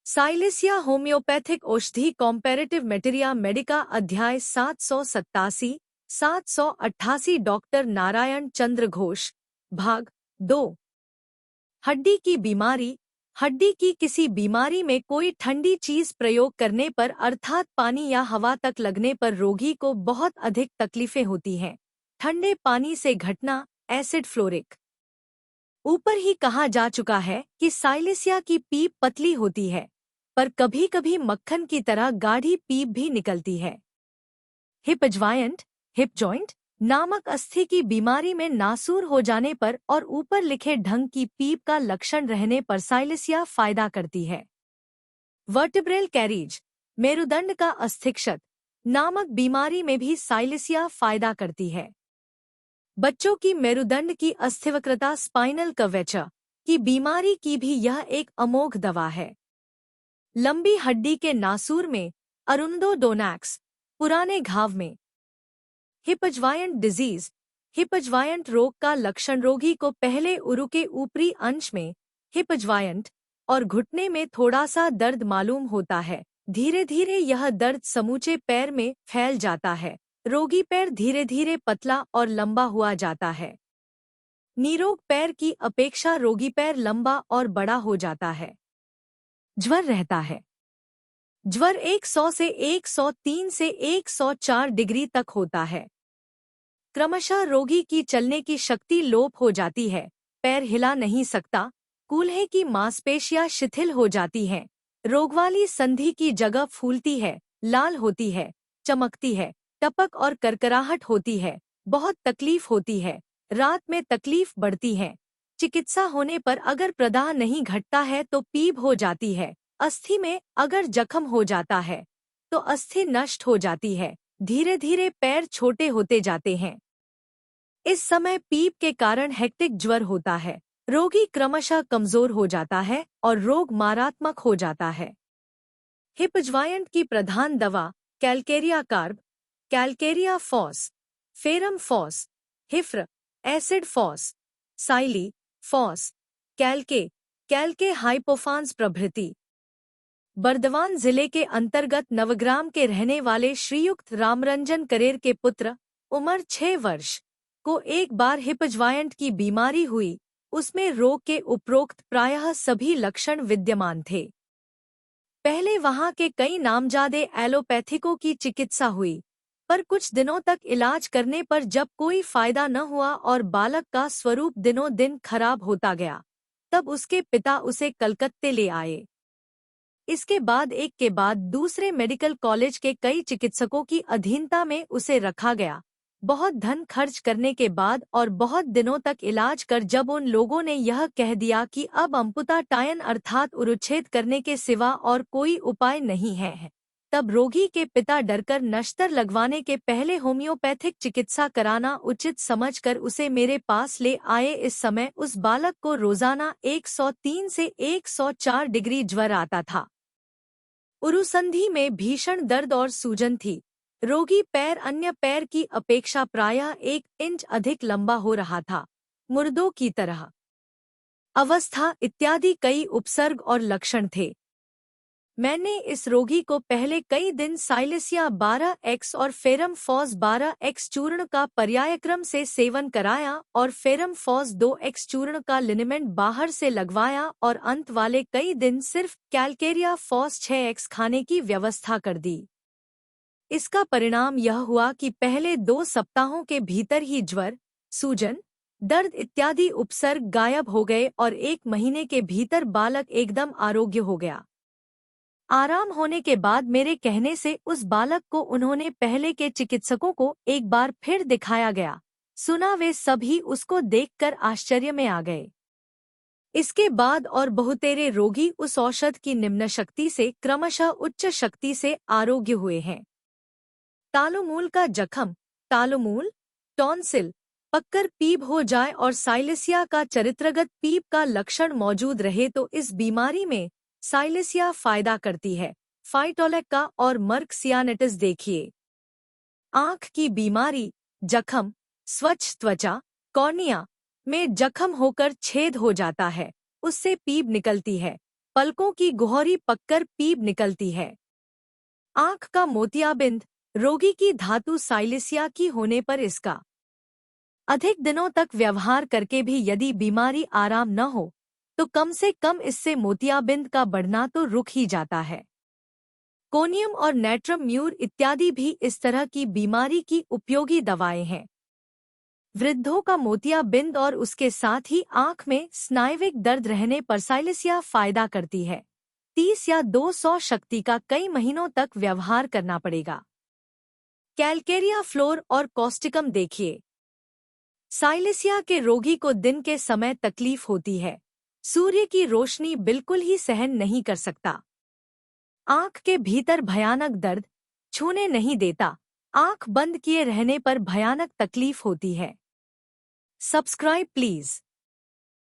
Silicea homeopathic औषधि कॉम्पैरेटिव मेटेरिया Medica अध्याय 787 doctor Narayan चंद्र घोष भाग 2। हड्डी की बीमारी। हड्डी की किसी बीमारी में कोई ठंडी चीज प्रयोग करने पर अर्थात पानी या हवा तक लगने पर रोगी को बहुत अधिक तकलीफें होती हैं। ठंडे पानी से घटना एसिड फ्लोरिक। ऊपर ही कहा जा चुका है कि साइलिसिया की पीप पतली होती है, पर कभी-कभी मक्खन की तरह गाढ़ी पीप भी निकलती है। हिप जॉइंट नामक अस्थि की बीमारी में नासूर हो जाने पर और ऊपर लिखे ढंग की पीप का लक्षण रहने पर साइलिसिया फायदा करती है। वर्टिब्रल कैरीज मेरुदंड का अस्थिक्षत नामक बीमारी में भी साइलिसिया फायदा करती है। बच्चों की मेरुदंड की अस्थिवक्रता स्पाइनल कर्वेचर की बीमारी की भी यह एक अमोघ दवा है। लंबी हड्डी के नासूर में अरुंडोडोनाक्स पुराने घाव में। हिपजवायंट डिजीज हिपजवायंट रोग का लक्षण रोगी को पहले उरु के ऊपरी अंश में हिपजवायंट और घुटने में थोड़ा सा दर्द मालूम होता है। धीरे धीरे यह दर्द समूचे पैर में फैल जाता है। रोगी पैर धीरे धीरे पतला और लंबा हुआ जाता है। निरोग पैर की अपेक्षा रोगी पैर लंबा और बड़ा हो जाता है। ज्वर रहता है। ज्वर 100 से 103 से 104 डिग्री तक होता है। क्रमशः रोगी की चलने की शक्ति लोप हो जाती है। पैर हिला नहीं सकता। कूल्हे की मांसपेशियां शिथिल हो जाती हैं। रोगवाली संधि की जगह फूलती है, लाल होती है, चमकती है, टपक और करकराहट होती है। बहुत तकलीफ होती है। रात में तकलीफ बढ़ती है। चिकित्सा होने पर अगर प्रदाह नहीं घटता है तो पीप हो जाती है। अस्थि में अगर जख्म हो जाता है तो अस्थि नष्ट हो जाती है। धीरे धीरे पैर छोटे होते जाते हैं। इस समय पीप के कारण हेक्टिक ज्वर होता है। रोगी क्रमशः कमजोर हो जाता है और रोग मारात्मक हो जाता है। हिपजवायंट की प्रधान दवा calcarea carb, calcarea phos, ferrum phos, हिफ्र, एसिड फॉस, साइली फॉस, कैलके हाइपोफांस प्रभृति। बर्दवान जिले के अंतर्गत नवग्राम के रहने वाले श्रीयुक्त रामरंजन करेर के पुत्र, उम्र 6 वर्ष, को एक बार हिपजवायंट की बीमारी हुई। उसमें रोग के उपरोक्त प्रायः सभी लक्षण विद्यमान थे। पहले वहां के कई नामजादे एलोपैथिकों की चिकित्सा हुई, पर कुछ दिनों तक इलाज करने पर जब कोई फायदा न हुआ और बालक का स्वरूप दिनों दिन खराब होता गया, तब उसके पिता उसे कलकत्ते ले आए। इसके बाद एक के बाद दूसरे मेडिकल कॉलेज के कई चिकित्सकों की अधीनता में उसे रखा गया। बहुत धन खर्च करने के बाद और बहुत दिनों तक इलाज कर जब उन लोगों ने यह कह दिया कि अब अम्पुताटायन अर्थात उरुच्छेद करने के सिवा और कोई उपाय नहीं है, तब रोगी के पिता डरकर नश्तर लगवाने के पहले होम्योपैथिक चिकित्सा कराना उचित समझकर उसे मेरे पास ले आए। इस समय उस बालक को रोजाना 103 से 104 डिग्री ज्वर आता था। उरुसंधि में भीषण दर्द और सूजन थी। रोगी पैर अन्य पैर की अपेक्षा प्रायः 1 इंच अधिक लंबा हो रहा था, मुर्दों की तरह। अवस्था इत्यादि कई उपसर्ग और लक्षण थे। मैंने इस रोगी को पहले कई दिन साइलिसिया 12x और फेरम फॉस 12x चूर्ण का पर्यायक्रम से सेवन कराया और फेरम फॉस 2x चूर्ण का लिनेमेंट बाहर से लगवाया और अंत वाले कई दिन सिर्फ कैलकेरिया फॉस 6x खाने की व्यवस्था कर दी। इसका परिणाम यह हुआ कि पहले 2 सप्ताहों के भीतर ही ज्वर, सूजन, दर्द इत्यादि उपसर्ग गायब हो गए और 1 महीने के भीतर बालक एकदम आरोग्य हो गया। आराम होने के बाद मेरे कहने से उस बालक को उन्होंने पहले के चिकित्सकों को एक बार फिर दिखाया गया। सुना वे सभी उसको देखकर आश्चर्य में आ गए। इसके बाद और बहुतेरे रोगी उस औषध की निम्न शक्ति से क्रमशः उच्च शक्ति से आरोग्य हुए हैं। तालुमूल का जख्म, तालुमूल, टॉन्सिल, पक्कर पीप हो जाए और साइलिसिया का चरित्रगत पीप का लक्षण मौजूद रहे तो इस बीमारी में साइलिसिया फायदा करती है। फाइटोलेक्का और मर्कसियानेटिस देखिए। आंख की बीमारी, जख्म, स्वच्छ त्वचा, कॉर्निया में जख्म होकर छेद हो जाता है, उससे पीप निकलती है। पलकों की गुहरी पककर पीप निकलती है। आंख का मोतियाबिंद, रोगी की धातु साइलिसिया की होने पर इसका अधिक दिनों तक व्यवहार करके भी यदि बीमारी आराम न हो तो कम से कम इससे मोतियाबिंद का बढ़ना तो रुक ही जाता है। कोनियम और नेट्रम म्यूर इत्यादि भी इस तरह की बीमारी की उपयोगी दवाएं हैं। वृद्धों का मोतियाबिंद और उसके साथ ही आंख में स्नायविक दर्द रहने पर साइलिसिया फायदा करती है। 30 या 200 शक्ति का कई महीनों तक व्यवहार करना पड़ेगा। कैलकेरिया फ्लोर और कॉस्टिकम देखिए। साइलिसिया के रोगी को दिन के समय तकलीफ होती है। सूर्य की रोशनी बिल्कुल ही सहन नहीं कर सकता। आंख के भीतर भयानक दर्द, छूने नहीं देता। आंख बंद किए रहने पर भयानक तकलीफ होती है। Subscribe please.